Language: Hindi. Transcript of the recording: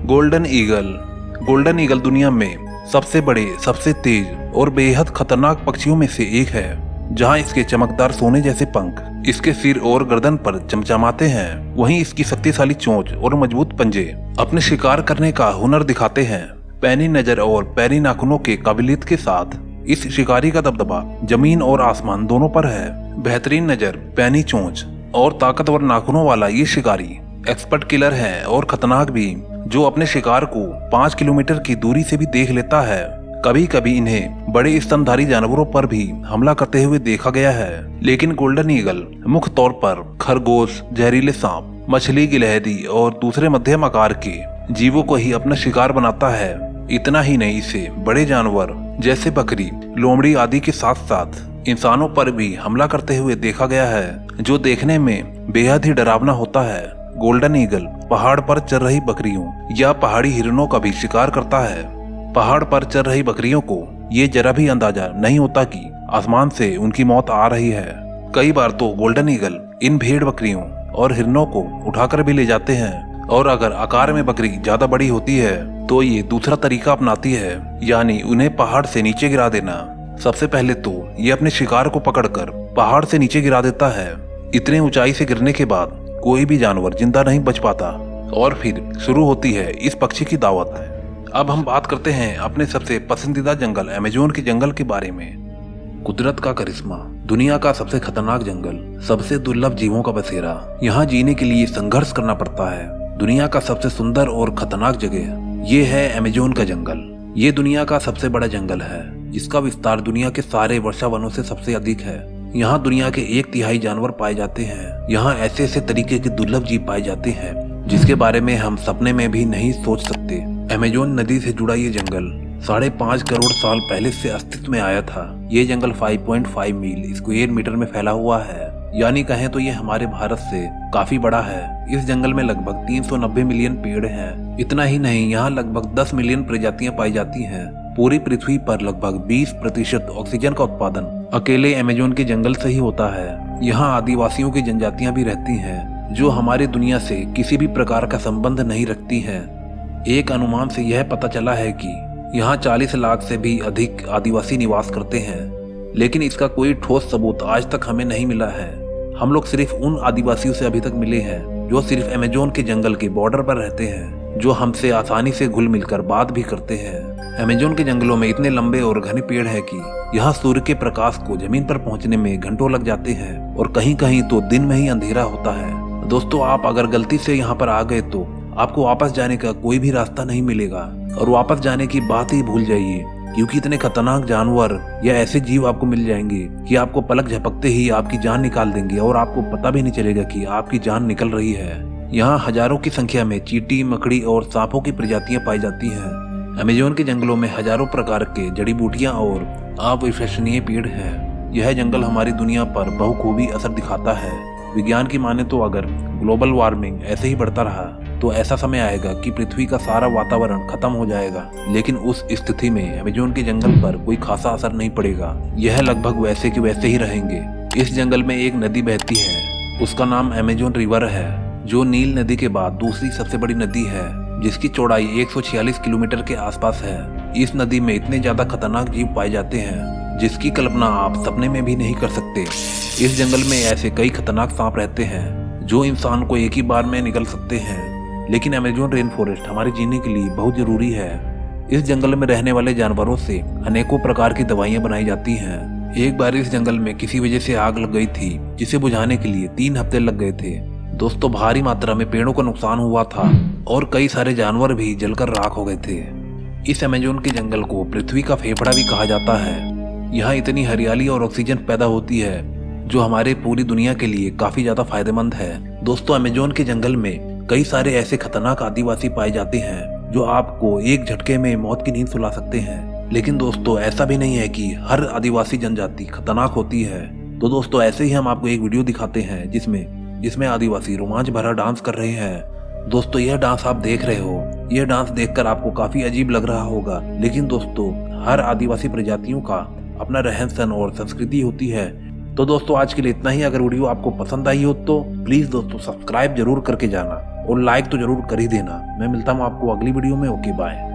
Golden eagle. गोल्डन ईगल दुनिया में सबसे बड़े, सबसे तेज और बेहद खतरनाक पक्षियों में से एक है। जहां इसके चमकदार सोने जैसे पंख इसके सिर और गर्दन पर चमचमाते हैं, वहीं इसकी शक्तिशाली चोंच और मजबूत पंजे अपने शिकार करने का हुनर दिखाते हैं। पैनी नजर और पैनी नाखूनों के काबिलियत के साथ इस शिकारी का दबदबा जमीन और आसमान दोनों पर है। बेहतरीन नजर, पैनी चोंच और ताकतवर नाखूनों वाला ये शिकारी एक्सपर्ट किलर है और खतरनाक भी, जो अपने शिकार को 5 किलोमीटर की दूरी से भी देख लेता है। कभी कभी इन्हें बड़े स्तनधारी जानवरों पर भी हमला करते हुए देखा गया है। लेकिन गोल्डन ईगल मुख्य तौर पर खरगोश, जहरीले सांप, मछली, गिलहरी और दूसरे मध्यम आकार के जीवों को ही अपना शिकार बनाता है। इतना ही नहीं, इसे बड़े जानवर जैसे बकरी, लोमड़ी आदि के साथ साथ इंसानों पर भी हमला करते हुए देखा गया है, जो देखने में बेहद ही डरावना होता है। गोल्डन ईगल पहाड़ पर चल रही बकरियों या पहाड़ी हिरणों का भी शिकार करता है। पहाड़ पर चल रही बकरियों को ये जरा भी अंदाजा नहीं होता कि आसमान से उनकी मौत आ रही है। कई बार तो गोल्डन ईगल इन भेड़ बकरियों और हिरणों को उठाकर भी ले जाते हैं, और अगर आकार में बकरी ज्यादा बड़ी होती है तो ये दूसरा तरीका अपनाती है, यानी उन्हें पहाड़ से नीचे गिरा देना। सबसे पहले तो ये अपने शिकार को पकड़कर पहाड़ से नीचे गिरा देता है। इतने ऊंचाई से गिरने के बाद कोई भी जानवर जिंदा नहीं बच पाता, और फिर शुरू होती है इस पक्षी की दावत। अब हम बात करते हैं अपने सबसे पसंदीदा जंगल अमेज़न के जंगल के बारे में। कुदरत का करिश्मा, दुनिया का सबसे खतरनाक जंगल, सबसे दुर्लभ जीवों का बसेरा। यहाँ जीने के लिए संघर्ष करना पड़ता है। दुनिया का सबसे सुंदर और खतरनाक जगह ये है अमेज़न का जंगल। ये दुनिया का सबसे बड़ा जंगल है, जिसका विस्तार दुनिया के सारे वर्षा वनों से सबसे अधिक है। यहाँ दुनिया के 1/3 जानवर पाए जाते हैं। यहाँ ऐसे ऐसे तरीके के दुर्लभ जीव पाए जाते हैं जिसके बारे में हम सपने में भी नहीं सोच सकते। अमेज़न नदी से जुड़ा ये जंगल 5.5 करोड़ साल पहले से अस्तित्व में आया था। ये जंगल 5.5 मील स्क्वायर मीटर में फैला हुआ है, यानी कहें तो ये हमारे भारत से काफी बड़ा है। इस जंगल में लगभग 390 मिलियन पेड़ हैं। इतना ही नहीं, यहाँ लगभग 10 मिलियन प्रजातियां पाई जाती हैं। पूरी पृथ्वी पर लगभग 20% ऑक्सीजन का उत्पादन अकेले अमेज़न के जंगल से ही होता है। यहाँ आदिवासियों की जनजातियां भी रहती हैं, जो हमारी दुनिया से किसी भी प्रकार का संबंध नहीं रखती हैं। एक अनुमान से यह पता चला है कि यहाँ 40 लाख से भी अधिक आदिवासी निवास करते हैं, लेकिन इसका कोई ठोस सबूत आज तक हमें नहीं मिला है। हम लोग सिर्फ उन आदिवासियों से अभी तक मिले हैं जो सिर्फ अमेज़न के जंगल के बॉर्डर पर रहते हैं, जो हमसे आसानी से घुल मिलकर बात भी करते हैं। अमेज़न के जंगलों में इतने लंबे और घने पेड़ हैं कि यहाँ सूर्य के प्रकाश को जमीन पर पहुँचने में घंटों लग जाते हैं, और कहीं कहीं तो दिन में ही अंधेरा होता है। दोस्तों, आप अगर गलती से यहाँ पर आ गए तो आपको वापस जाने का कोई भी रास्ता नहीं मिलेगा, और वापस जाने की बात ही भूल जाइए, क्योंकि इतने खतरनाक जानवर या ऐसे जीव आपको मिल जाएंगे कि आपको पलक झपकते ही आपकी जान निकाल देंगे, और आपको पता भी नहीं चलेगा कि आपकी जान निकल रही है। यहाँ हजारों की संख्या में चींटी, मकड़ी और सांपों की प्रजातियां पाई जाती हैं। अमेज़न के जंगलों में हजारों प्रकार के जड़ी बूटियां और अविश्वसनीय पेड़ हैं। यह जंगल हमारी दुनिया पर बहुखूबी असर दिखाता है। विज्ञान की माने तो अगर ग्लोबल वार्मिंग ऐसे ही बढ़ता रहा तो ऐसा समय आएगा कि पृथ्वी का सारा वातावरण खत्म हो जाएगा, लेकिन उस स्थिति में अमेज़न के जंगल पर कोई खासा असर नहीं पड़ेगा। यह लगभग वैसे के वैसे ही रहेंगे। इस जंगल में एक नदी बहती है, उसका नाम अमेज़न रिवर है, जो नील नदी के बाद दूसरी सबसे बड़ी नदी है, जिसकी चौड़ाई 146 किलोमीटर के आसपास है। इस नदी में इतने ज्यादा खतरनाक जीव पाए जाते हैं जिसकी कल्पना आप सपने में भी नहीं कर सकते। इस जंगल में ऐसे कई खतरनाक सांप रहते हैं जो इंसान को एक ही बार में निगल सकते हैं, लेकिन अमेज़न रेन फॉरेस्ट हमारे जीने के लिए बहुत जरूरी है। इस जंगल में रहने वाले जानवरों से अनेकों प्रकार की दवाइयां बनाई जाती हैं। एक बार इस जंगल में किसी वजह से आग लग गई थी, जिसे बुझाने के लिए 3 हफ्ते लग गए थे। दोस्तों, भारी मात्रा में पेड़ों का नुकसान हुआ था और कई सारे जानवर भी जलकर राख हो गए थे। इस अमेज़न के जंगल को पृथ्वी का फेफड़ा भी कहा जाता है। यहाँ इतनी हरियाली और ऑक्सीजन पैदा होती है जो हमारे पूरी दुनिया के लिए काफी ज्यादा फायदेमंद है। दोस्तों, अमेज़न के जंगल में कई सारे ऐसे खतरनाक आदिवासी पाए जाते हैं जो आपको एक झटके में मौत की नींद सुला सकते हैं। लेकिन दोस्तों, ऐसा भी नहीं है कि हर आदिवासी जनजाति खतरनाक होती है। तो दोस्तों, ऐसे ही हम आपको एक वीडियो दिखाते हैं जिसमें आदिवासी रोमांच भरा डांस कर रहे हैं। दोस्तों, यह डांस आप देख रहे हो, यह डांस देखकर आपको काफी अजीब लग रहा होगा, लेकिन दोस्तों, हर आदिवासी प्रजातियों का अपना रहन सहन और संस्कृति होती है। तो दोस्तों, आज के लिए इतना ही। अगर वीडियो आपको पसंद आई हो तो प्लीज दोस्तों सब्सक्राइब जरूर करके जाना, और लाइक तो जरूर कर ही देना। मैं मिलता हूँ आपको अगली वीडियो में। Okay bye.